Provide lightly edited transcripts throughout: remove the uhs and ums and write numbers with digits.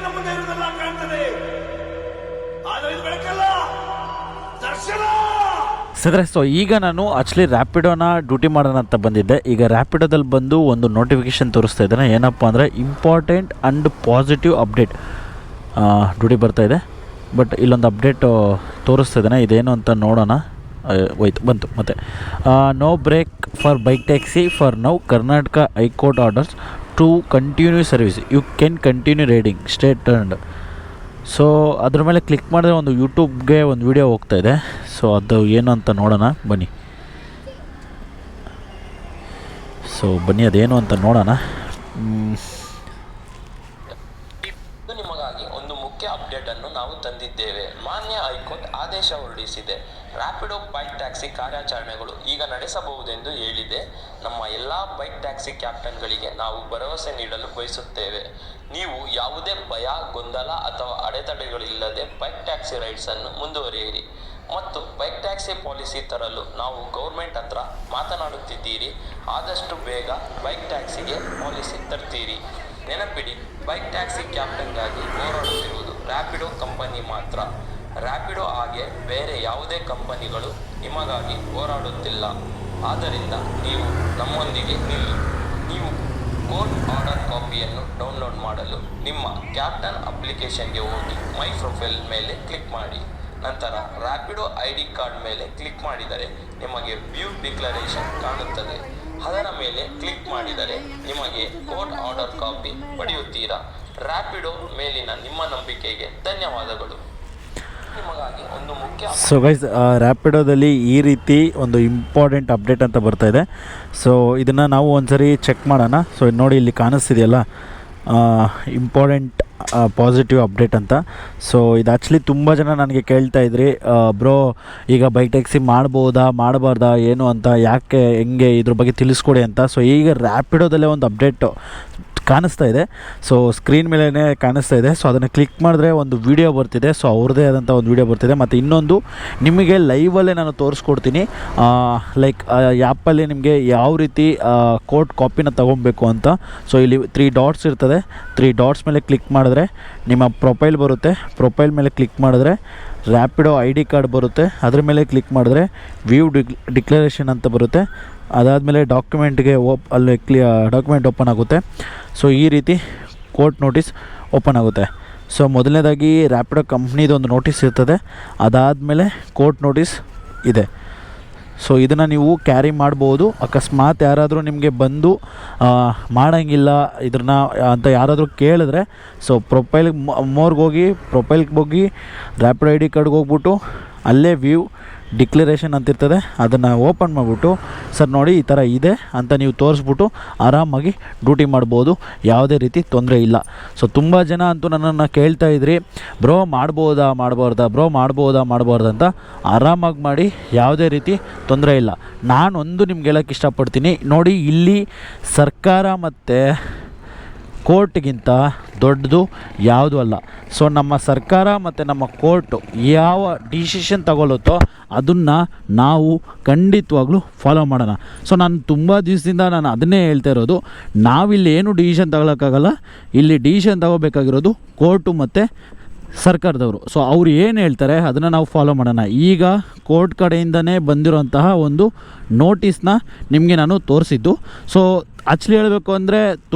ಕಣ್ಣಿನ ಮುಂದೆ ಇರುವುದೆಲ್ಲ ಕಾಣ್ತದೆ, ಆದರೆ ಇದು ಬೆಳಕಲ್ಲ, ದರ್ಶನ. ಸದ್ರೆ ಸೊ ಈಗ ನಾನು ಆ್ಯಕ್ಚುಲಿ ರ್ಯಾಪಿಡೋನ ಡ್ಯೂಟಿ ಮಾಡೋಣ ಅಂತ ಬಂದಿದ್ದೆ. ಈಗ ರ್ಯಾಪಿಡೋದಲ್ಲಿ ಬಂದು ಒಂದು ನೋಟಿಫಿಕೇಷನ್ ತೋರಿಸ್ತಾ ಇದ್ದಾನೆ. ಏನಪ್ಪ ಅಂದರೆ important and positive update duty ಬರ್ತಾಯಿದೆ. ಬಟ್ ಇಲ್ಲೊಂದು ಅಪ್ಡೇಟು ತೋರಿಸ್ತಾ ಇದ್ದಾನೆ. ಇದೇನು ಅಂತ ನೋಡೋಣ. ಹೋಯ್ತು, ಬಂತು ಮತ್ತೆ. No break for bike taxi for now, Karnataka high court orders to continue service, you can continue riding, stay turned. So ಅದ್ರ ಮೇಲೆ ಕ್ಲಿಕ್ ಮಾಡಿದ್ರೆ ಒಂದು ಯೂಟ್ಯೂಬ್ಗೆ ಒಂದು ವಿಡಿಯೋ ಹೋಗ್ತಾ ಇದೆ. ಸೊ ಅದು ಏನು ಅಂತ ನೋಡೋಣ ಬನ್ನಿ. ಸೊ ಬನ್ನಿ ಅದೇನು ಅಂತ ನೋಡೋಣ. ನಿಮಗಾಗಿ ಒಂದು ಮುಖ್ಯ ಅಪ್ಡೇಟ್ ಅನ್ನು ನಾವು ತಂದಿದ್ದೇವೆ. ಮಾನ್ಯ ಹೈಕೋರ್ಟ್ ಆದೇಶ ಹೊರಡಿಸಿದೆ. ರ್ಯಾಪಿಡೋ ಬೈಕ್ ಟ್ಯಾಕ್ಸಿ ಕಾರ್ಯಾಚರಣೆಗಳು ಈಗ ನಡೆಸಬಹುದೆಂದು ಹೇಳಿದೆ. ನಮ್ಮ ಎಲ್ಲ ಬೈಕ್ ಟ್ಯಾಕ್ಸಿ ಕ್ಯಾಪ್ಟನ್ಗಳಿಗೆ ನಾವು ಭರವಸೆ ನೀಡಲು ಬಯಸುತ್ತೇವೆ. ನೀವು ಯಾವುದೇ ಭಯ, ಗೊಂದಲ ಅಥವಾ ಅಡೆತಡೆಗಳಿಲ್ಲದೆ ಬೈಕ್ ಟ್ಯಾಕ್ಸಿ ರೈಡ್ಸ್ ಅನ್ನು ಮುಂದುವರಿಯಿರಿ. ಮತ್ತು ಬೈಕ್ ಟ್ಯಾಕ್ಸಿ ಪಾಲಿಸಿ ತರಲು ನಾವು ಗೌರ್ಮೆಂಟ್ ಹತ್ರ ಮಾತನಾಡುತ್ತಿದ್ದೀರಿ. ಆದಷ್ಟು ಬೇಗ ಬೈಕ್ ಟ್ಯಾಕ್ಸಿಗೆ ಪಾಲಿಸಿ ತರ್ತೀರಿ. ನೆನಪಿಡಿ, ಬೈಕ್ ಟ್ಯಾಕ್ಸಿ ಕ್ಯಾಪ್ಟನ್ಗಾಗಿ ಹೋರಾಡುತ್ತಿರುವುದು ರ್ಯಾಪಿಡೋ ಕಂಪನಿ ಮಾತ್ರ. ರ್ಯಾಪಿಡೋ ಹಾಗೆ ಬೇರೆ ಯಾವುದೇ ಕಂಪನಿಗಳು ನಿಮಗಾಗಿ ಹೋರಾಡುತ್ತಿಲ್ಲ. ಆದ್ದರಿಂದ ನೀವು ನಮ್ಮೊಂದಿಗೆ ನಿಲ್ಲಿ. ನೀವು ಕೋರ್ಟ್ ಆರ್ಡರ್ ಕಾಪಿಯನ್ನು ಡೌನ್ಲೋಡ್ ಮಾಡಲು ನಿಮ್ಮ ಕ್ಯಾಪ್ಟನ್ ಅಪ್ಲಿಕೇಶನ್ಗೆ ಹೋಗಿ ಮೈ ಪ್ರೊಫೈಲ್ ಮೇಲೆ ಕ್ಲಿಕ್ ಮಾಡಿ. ನಂತರ ರ್ಯಾಪಿಡೋ ID ಕಾರ್ಡ್ ಮೇಲೆ ಕ್ಲಿಕ್ ಮಾಡಿದರೆ ನಿಮಗೆ ವ್ಯೂ ಡಿಕ್ಲರೇಷನ್ ಕಾಣುತ್ತದೆ. ಅದರ ಮೇಲೆ ಕ್ಲಿಕ್ ಮಾಡಿದರೆ ನಿಮಗೆ ಕೋರ್ಟ್ ಆರ್ಡರ್ ಕಾಪಿ ಪಡೆಯುತ್ತೀರಾ. ರ್ಯಾಪಿಡೋ ಮೇಲಿನ ನಿಮ್ಮ ನಂಬಿಕೆಗೆ ಧನ್ಯವಾದಗಳು. ನಿಮಗಾಗಿ ಒಂದು ಮುಖ್ಯ. ಸೊ ಗೈಸ್, ರ್ಯಾಪಿಡೋದಲ್ಲಿ ಈ ರೀತಿ ಒಂದು ಇಂಪಾರ್ಟೆಂಟ್ ಅಪ್ಡೇಟ್ ಅಂತ ಬರ್ತಾ ಇದೆ. ಸೊ ಇದನ್ನು ನಾವು ಒಂದ್ಸರಿ ಚೆಕ್ ಮಾಡೋಣ. ಸೊ ನೋಡಿ, ಇಲ್ಲಿ ಕಾಣಿಸ್ತಿದೆಯಲ್ಲ ಇಂಪಾರ್ಟೆಂಟ್ ಪಾಸಿಟಿವ್ ಅಪ್ಡೇಟ್ ಅಂತ. ಸೊ ಇದು ಆ್ಯಕ್ಚುಲಿ ತುಂಬ ಜನ ನನಗೆ ಕೇಳ್ತಾ ಇದ್ರಿ, ಬ್ರೋ ಈಗ ಬೈಕ್ ಟ್ಯಾಕ್ಸಿ ಮಾಡ್ಬೋದಾ ಮಾಡಬಾರ್ದಾ ಏನು ಅಂತ, ಯಾಕೆ ಹೆಂಗೆ ಇದ್ರ ಬಗ್ಗೆ ತಿಳಿಸ್ಕೊಡಿ ಅಂತ. ಸೊ ಈಗ ರ್ಯಾಪಿಡೋದಲ್ಲೇ ಒಂದು ಅಪ್ಡೇಟು ಕಾಣಿಸ್ತಾ ಇದೆ. ಸೊ ಸ್ಕ್ರೀನ್ ಮೇಲೇ ಕಾಣಿಸ್ತಾ ಇದೆ. ಸೊ ಅದನ್ನು ಕ್ಲಿಕ್ ಮಾಡಿದ್ರೆ ಒಂದು ವೀಡಿಯೋ ಬರ್ತಿದೆ. ಸೊ ಅವ್ರದ್ದೇ ಆದಂಥ ಒಂದು ವೀಡಿಯೋ ಬರ್ತಿದೆ. ಮತ್ತು ಇನ್ನೊಂದು ನಿಮಗೆ ಲೈವಲ್ಲೇ ನಾನು ತೋರಿಸ್ಕೊಡ್ತೀನಿ, ಲೈಕ್ ಆ್ಯಪಲ್ಲಿ ನಿಮಗೆ ಯಾವ ರೀತಿ ಕೋರ್ಟ್ ಕಾಪಿನ ತೊಗೊಬೇಕು ಅಂತ. ಸೊ ಇಲ್ಲಿ 3 ಡಾಟ್ಸ್ ಇರ್ತದೆ. 3 ಡಾಟ್ಸ್ ಮೇಲೆ ಕ್ಲಿಕ್ ಮಾಡಿದ್ರೆ ನಿಮ್ಮ ಪ್ರೊಫೈಲ್ ಬರುತ್ತೆ. ಪ್ರೊಫೈಲ್ ಮೇಲೆ ಕ್ಲಿಕ್ ಮಾಡಿದ್ರೆ ರ್ಯಾಪಿಡೋ ID ಕಾರ್ಡ್ ಬರುತ್ತೆ. ಅದ್ರ ಮೇಲೆ ಕ್ಲಿಕ್ ಮಾಡಿದ್ರೆ ವ್ಯೂ ಡಿಕ್ಲರೇಷನ್ ಅಂತ ಬರುತ್ತೆ. ಅದಾದಮೇಲೆ ಡಾಕ್ಯುಮೆಂಟ್ಗೆ ಅಲ್ಲಿ ಡಾಕ್ಯುಮೆಂಟ್ ಓಪನ್ ಆಗುತ್ತೆ. ಸೊ ಈ ರೀತಿ ಕೋರ್ಟ್ ನೋಟಿಸ್ ಓಪನ್ ಆಗುತ್ತೆ. ಸೊ ಮೊದಲನೇದಾಗಿ ರ್ಯಾಪಿಡೋ ಕಂಪ್ನಿದು ಒಂದು ನೋಟಿಸ್ ಇರ್ತದೆ. ಅದಾದಮೇಲೆ ಕೋರ್ಟ್ ನೋಟಿಸ್ ಇದೆ. ಸೊ ಇದನ್ನು ನೀವು ಕ್ಯಾರಿ ಮಾಡ್ಬೋದು. ಅಕಸ್ಮಾತ್ ಯಾರಾದರೂ ನಿಮಗೆ ಬಂದು ಮಾಡೋಂಗಿಲ್ಲ ಇದನ್ನ ಅಂತ ಯಾರಾದರೂ ಕೇಳಿದ್ರೆ, ಸೊ ಪ್ರೊಫೈಲ್ಗೆ ಹೋಗಿ ರ್ಯಾಪಿಡೋ ID ಕಾರ್ಡ್ಗೆ ಹೋಗ್ಬಿಟ್ಟು ಅಲ್ಲೇ ವ್ಯೂ ಡಿಕ್ಲರೇಷನ್ ಅಂತಿರ್ತದೆ, ಅದನ್ನು ಓಪನ್ ಮಾಡಿಬಿಟ್ಟು ಸರ್ ನೋಡಿ ಈ ಥರ ಇದೆ ಅಂತ ನೀವು ತೋರಿಸ್ಬಿಟ್ಟು ಆರಾಮಾಗಿ ಡ್ಯೂಟಿ ಮಾಡ್ಬೋದು. ಯಾವುದೇ ರೀತಿ ತೊಂದರೆ ಇಲ್ಲ. ಸೊ ತುಂಬ ಜನ ಅಂತೂ ನನ್ನನ್ನು ಕೇಳ್ತಾ ಇದ್ರಿ, ಬ್ರೋ ಮಾಡ್ಬೋದಾ ಮಾಡ್ಬೋದಾ ಅಂತ. ಆರಾಮಾಗಿ ಮಾಡಿ, ಯಾವುದೇ ರೀತಿ ತೊಂದರೆ ಇಲ್ಲ. ನಾನೊಂದು ನಿಮ್ಗೆ ಹೇಳೋಕ್ಕೆ ಇಷ್ಟಪಡ್ತೀನಿ ನೋಡಿ, ಇಲ್ಲಿ ಸರ್ಕಾರ ಮತ್ತು ಕೋರ್ಟ್ಗಿಂತ ದೊಡ್ಡದು ಯಾವುದೂ ಅಲ್ಲ. ಸೊ ನಮ್ಮ ಸರ್ಕಾರ ಮತ್ತು ನಮ್ಮ ಕೋರ್ಟು ಯಾವ ಡಿಸಿಷನ್ ತಗೊಳ್ಳುತ್ತೋ ಅದನ್ನು ನಾವು ಖಂಡಿತವಾಗ್ಲೂ ಫಾಲೋ ಮಾಡೋಣ. ಸೊ ನಾನು ತುಂಬ ದಿವಸದಿಂದ ನಾನು ಅದನ್ನೇ ಹೇಳ್ತಾ ಇರೋದು, ನಾವಿಲ್ಲಿ ಏನು ಡಿಸಿಷನ್ ತಗೊಳ್ಳೋಕ್ಕಾಗಲ್ಲ. ಇಲ್ಲಿ ಡಿಸಿಷನ್ ತಗೋಬೇಕಾಗಿರೋದು ಕೋರ್ಟು ಮತ್ತು ಸರ್ಕಾರದವರು. ಸೊ ಅವ್ರು ಏನು ಹೇಳ್ತಾರೆ ಅದನ್ನು ನಾವು ಫಾಲೋ ಮಾಡೋಣ. ಈಗ ಕೋರ್ಟ್ ಕಡೆಯಿಂದನೇ ಬಂದಿರೋಂತಹ ಒಂದು ನೋಟಿಸ್ನ ನಿಮಗೆ ನಾನು ತೋರಿಸಿದ್ದು. ಸೊ ಆ್ಯಕ್ಚುಲಿ ಹೇಳಬೇಕು ಅಂದರೆ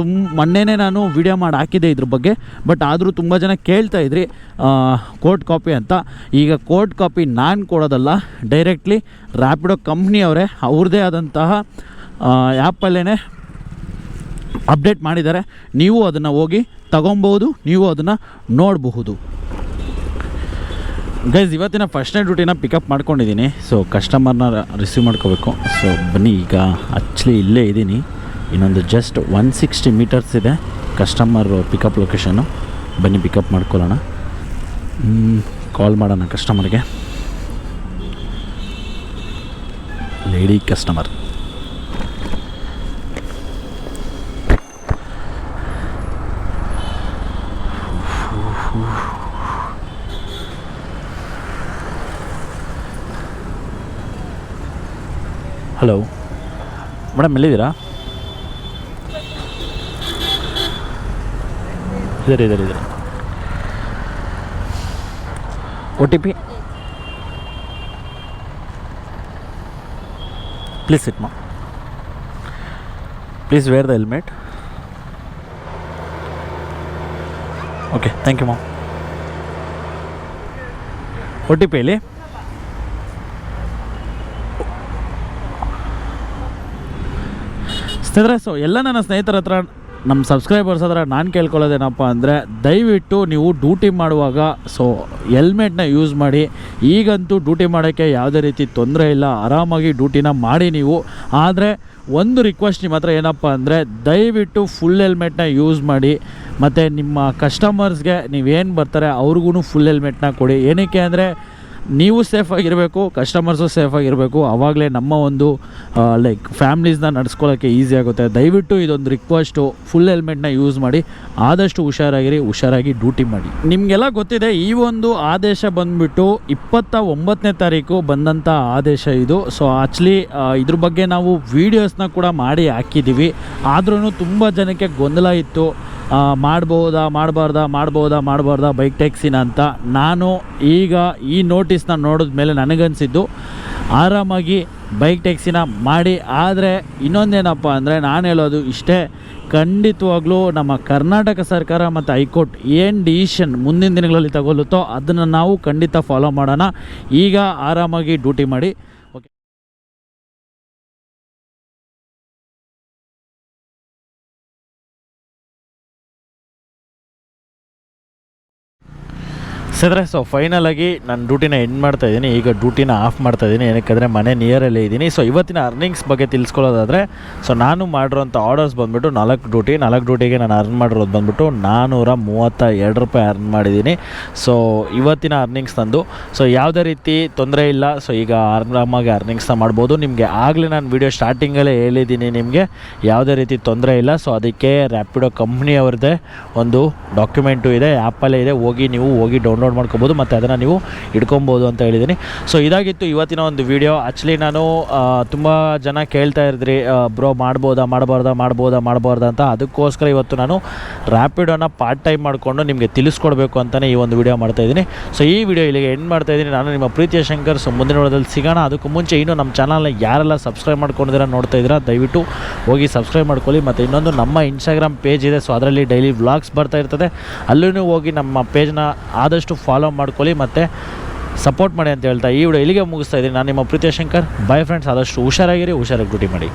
ಮೊನ್ನೆನೇ ನಾನು ವಿಡಿಯೋ ಮಾಡಿ ಹಾಕಿದ್ದೆ ಇದ್ರ ಬಗ್ಗೆ. ಬಟ್ ಆದರೂ ತುಂಬ ಜನ ಕೇಳ್ತಾ ಇದ್ರಿ ಕೋರ್ಟ್ ಕಾಪಿ ಅಂತ. ಈಗ ಕೋರ್ಟ್ ಕಾಪಿ ನಾನು ಕೊಡೋದಲ್ಲ, ಡೈರೆಕ್ಟ್ಲಿ ರ್ಯಾಪಿಡೋ ಕಂಪ್ನಿಯವರೇ ಅವ್ರದ್ದೇ ಆದಂತಹ ಆ್ಯಪಲ್ಲೇ ಅಪ್ಡೇಟ್ ಮಾಡಿದ್ದಾರೆ. ನೀವು ಅದನ್ನು ಹೋಗಿ ತಗೊಬೋದು, ನೀವು ಅದನ್ನು ನೋಡಬಹುದು. ಗೈಸ್, ಇವತ್ತಿನ ಫಸ್ಟ್ನೇ ಡ್ಯೂಟಿನ ಪಿಕಪ್ ಮಾಡ್ಕೊಂಡಿದ್ದೀನಿ. ಸೊ ಕಸ್ಟಮರ್ನ ರಿಸೀವ್ ಮಾಡ್ಕೋಬೇಕು. ಸೊ ಬನ್ನಿ, ಈಗ ಆ್ಯಕ್ಚುಲಿ ಇಲ್ಲೇ ಇದ್ದೀನಿ. ಇನ್ನೊಂದು ಜಸ್ಟ್ 160 ಮೀಟರ್ಸ್ ಇದೆ ಕಸ್ಟಮರ್ ಪಿಕಪ್ ಲೊಕೇಶನ್ನು. ಬನ್ನಿ ಪಿಕಪ್ ಮಾಡ್ಕೊಳ್ಳೋಣ. ಕಾಲ್ ಮಾಡೋಣ ಕಸ್ಟಮರ್ಗೆ. Lady customer. ಹಲೋ ಮೇಡಮ್, ಎಲ್ಲಿದ್ದೀರಾ? ಇದ್ದಾರೆ. OTP. Please sit, ma'am. Please wear the helmet. Okay, thank you, ma'am. OTP ಇಲ್ಲಿ ಸ್ನೇಹಿತರೆ. ಸೊ ಎಲ್ಲ ನನ್ನ ಸ್ನೇಹಿತರ ಹತ್ರ, ನಮ್ಮ ಸಬ್ಸ್ಕ್ರೈಬರ್ಸ್ ಹತ್ರ ನಾನು ಕೇಳ್ಕೊಳ್ಳೋದೇನಪ್ಪ ಅಂದರೆ, ದಯವಿಟ್ಟು ನೀವು ಡ್ಯೂಟಿ ಮಾಡುವಾಗ ಸೊ ಹೆಲ್ಮೆಟ್ನ ಯೂಸ್ ಮಾಡಿ. ಈಗಂತೂ ಡ್ಯೂಟಿ ಮಾಡೋಕ್ಕೆ ಯಾವುದೇ ರೀತಿ ತೊಂದರೆ ಇಲ್ಲ, ಆರಾಮಾಗಿ ಡ್ಯೂಟಿನ ಮಾಡಿ ನೀವು. ಆದರೆ ಒಂದು ರಿಕ್ವೆಸ್ಟ್ ನಿಮ್ಮ ಹತ್ರ ಏನಪ್ಪ ಅಂದರೆ, ದಯವಿಟ್ಟು ಫುಲ್ ಹೆಲ್ಮೆಟ್ನ ಯೂಸ್ ಮಾಡಿ. ಮತ್ತು ನಿಮ್ಮ ಕಸ್ಟಮರ್ಸ್ಗೆ ನೀವೇನು ಬರ್ತಾರೆ ಅವ್ರಿಗೂ ಫುಲ್ ಹೆಲ್ಮೆಟ್ನ ಕೊಡಿ. ಏನಕ್ಕೆ ಅಂದರೆ ನೀವು ಸೇಫಾಗಿರಬೇಕು, ಕಸ್ಟಮರ್ಸು ಸೇಫಾಗಿರಬೇಕು. ಆವಾಗಲೇ ನಮ್ಮ ಒಂದು ಲೈಕ್ ಫ್ಯಾಮ್ಲೀಸ್ನ ನಡೆಸ್ಕೊಳ್ಳೋಕ್ಕೆ ಈಸಿ ಆಗುತ್ತೆ. ದಯವಿಟ್ಟು ಇದೊಂದು ರಿಕ್ವೆಸ್ಟು, ಫುಲ್ ಹೆಲ್ಮೆಟ್ನ ಯೂಸ್ ಮಾಡಿ. ಆದಷ್ಟು ಹುಷಾರಾಗಿರಿ, ಹುಷಾರಾಗಿ ಡ್ಯೂಟಿ ಮಾಡಿ. ನಿಮಗೆಲ್ಲ ಗೊತ್ತಿದೆ ಈ ಒಂದು ಆದೇಶ ಬಂದುಬಿಟ್ಟು 29ನೇ ತಾರೀಕು ಬಂದಂಥ ಆದೇಶ ಇದು. ಸೊ ಆ್ಯಕ್ಚುಲಿ ಇದ್ರ ಬಗ್ಗೆ ನಾವು ವೀಡಿಯೋಸ್ನ ಕೂಡ ಮಾಡಿ ಹಾಕಿದ್ದೀವಿ. ಆದ್ರೂ ತುಂಬ ಜನಕ್ಕೆ ಗೊಂದಲ ಇತ್ತು, ಮಾಡ್ಬೋದಾ ಬೈಕ್ ಟ್ಯಾಕ್ಸಿನ ಅಂತ. ನಾನು ಈಗ ಈ ನೋಟಿಸ್ನ ನೋಡಿದ ಮೇಲೆ ನನಗನ್ಸಿದ್ದು ಆರಾಮಾಗಿ ಬೈಕ್ ಟ್ಯಾಕ್ಸಿನ ಮಾಡಿ. ಆದರೆ ಇನ್ನೊಂದೇನಪ್ಪ ಅಂದರೆ, ನಾನು ಹೇಳೋದು ಇಷ್ಟೇ, ಖಂಡಿತವಾಗ್ಲೂ ನಮ್ಮ ಕರ್ನಾಟಕ ಸರ್ಕಾರ ಮತ್ತು ಹೈಕೋರ್ಟ್ ಏನು ಡಿಸಿಷನ್ ಮುಂದಿನ ದಿನಗಳಲ್ಲಿ ತಗೊಳ್ಳುತ್ತೋ ಅದನ್ನು ನಾವು ಖಂಡಿತ ಫಾಲೋ ಮಾಡೋಣ. ಈಗ ಆರಾಮಾಗಿ ಡ್ಯೂಟಿ ಮಾಡಿ. ಸ್ನೇಹಿತರೆ, ಸೊ ಫೈನಲಾಗಿ ನಾನು ಡ್ಯೂಟಿನ ಎಂಡ್ ಮಾಡ್ತಾಯಿದ್ದೀನಿ. ಈಗ ಡ್ಯೂಟಿನ ಆಫ್ ಮಾಡ್ತಾಯಿದ್ದೀನಿ, ಏನಕ್ಕೆಂದರೆ ಮನೆ ನಿಯರಲ್ಲೇ ಇದ್ದೀನಿ. ಸೊ ಇವತ್ತಿನ ಅರ್ನಿಂಗ್ಸ್ ಬಗ್ಗೆ ತಿಳಿಸ್ಕೊಳ್ಳೋದಾದರೆ, ಸೊ ನಾನು ಮಾಡಿರೋಂಥ ಆರ್ಡರ್ಸ್ ಬಂದುಬಿಟ್ಟು 4 ಡ್ಯೂಟಿಗೆ ನಾನು ಅರ್ನ್ ಮಾಡಿರೋದು ಬಂದುಬಿಟ್ಟು 432 ರೂಪಾಯಿ ಅರ್ನ್ ಮಾಡಿದ್ದೀನಿ. ಸೊ ಇವತ್ತಿನ ಅರ್ನಿಂಗ್ಸ್ ನಂದು. ಸೊ ಯಾವುದೇ ರೀತಿ ತೊಂದರೆ ಇಲ್ಲ. ಸೊ ಈಗ ಆರಾಮಾಗಿ ಅರ್ನಿಂಗ್ಸ್ನ ಮಾಡ್ಬೋದು. ನಿಮಗೆ ಆಗಲೇ ನಾನು ವೀಡಿಯೋ ಸ್ಟಾರ್ಟಿಂಗಲ್ಲೇ ಹೇಳಿದ್ದೀನಿ, ನಿಮಗೆ ಯಾವುದೇ ರೀತಿ ತೊಂದರೆ ಇಲ್ಲ. ಸೊ ಅದಕ್ಕೆ ರ್ಯಾಪಿಡೋ ಕಂಪ್ನಿಯವ್ರದ್ದೇ ಒಂದು ಡಾಕ್ಯುಮೆಂಟು ಇದೆ, ಆ್ಯಪಲ್ಲೇ ಇದೆ, ಹೋಗಿ ಡೌನ್ಲೋಡ್ ಮಾಡ್ಕೋಬೋದು ಮತ್ತು ಅದನ್ನು ನೀವು ಇಟ್ಕೊಬೋದು ಅಂತ ಹೇಳಿದ್ದೀನಿ. ಸೊ ಇದಾಗಿತ್ತು ಇವತ್ತಿನ ಒಂದು ವಿಡಿಯೋ. ಆ್ಯಕ್ಚುಲಿ ನಾನು ತುಂಬ ಜನ ಕೇಳ್ತಾ ಇದ್ರಿ, ಬ್ರೋ ಮಾಡ್ಬೋದಾ ಅಂತ. ಅದಕ್ಕೋಸ್ಕರ ಇವತ್ತು ನಾನು ರ್ಯಾಪಿಡೋನ ಪಾರ್ಟ್ ಟೈಮ್ ಮಾಡಿಕೊಂಡು ನಿಮಗೆ ತಿಳಿಸ್ಕೊಡ್ಬೇಕು ಅಂತಲೇ ಈ ಒಂದು ವಿಡಿಯೋ ಮಾಡ್ತಾಯಿದ್ದೀನಿ. ಸೊ ಈ ವಿಡಿಯೋ ಇಲ್ಲಿಗೆ ಎಂಡ್ ಮಾಡ್ತಾಯಿದ್ದೀನಿ. ನಾನು ನಿಮ್ಮ ಪ್ರೀತಿಯ ಶಂಕರ್. ಸೊ ಮುಂದಿನ ವಿಡಿಯೋದಲ್ಲಿ ಸಿಗೋಣ. ಅದಕ್ಕೂ ಮುಂಚೆ ಇನ್ನೂ ನಮ್ಮ ಚಾನಲ್ನ ಯಾರೆಲ್ಲ ಸಬ್ಸ್ಕ್ರೈಬ್ ಮಾಡ್ಕೊಂಡಿದ್ದೀರಾ ನೋಡ್ತಾ ಇದ್ದೀರಾ, ದಯವಿಟ್ಟು ಹೋಗಿ ಸಬ್ಸ್ಕ್ರೈಬ್ ಮಾಡ್ಕೊಳ್ಳಿ. ಮತ್ತು ಇನ್ನೊಂದು ನಮ್ಮ ಇನ್ಸ್ಟಾಗ್ರಾಮ್ ಪೇಜ್ ಇದೆ. ಸೊ ಅದರಲ್ಲಿ ಡೈಲಿ ವ್ಲಾಗ್ಸ್ ಬರ್ತಾ ಇರ್ತದೆ, ಅಲ್ಲೂ ಹೋಗಿ ನಮ್ಮ ಪೇಜ್ನ ಆದಷ್ಟು ಫಾಲೋ ಮಾಡ್ಕೊಳ್ಳಿ ಮತ್ತು ಸಪೋರ್ಟ್ ಮಾಡಿ ಅಂತ ಹೇಳ್ತಾ ಈ ವಿಡಿಯೋ ಇಲ್ಲಿಗೆ ಮುಗಿಸ್ತಾ ಇದ್ದೀನಿ. ನಾನು ನಿಮ್ಮ ಪ್ರೀತಿಯ ಶಂಕರ್. By friends. ಆದಷ್ಟು ಹುಷಾರಾಗಿರಿ, ಹುಷಾರಾಗಿ ಡ್ಯೂಟಿ ಮಾಡಿ.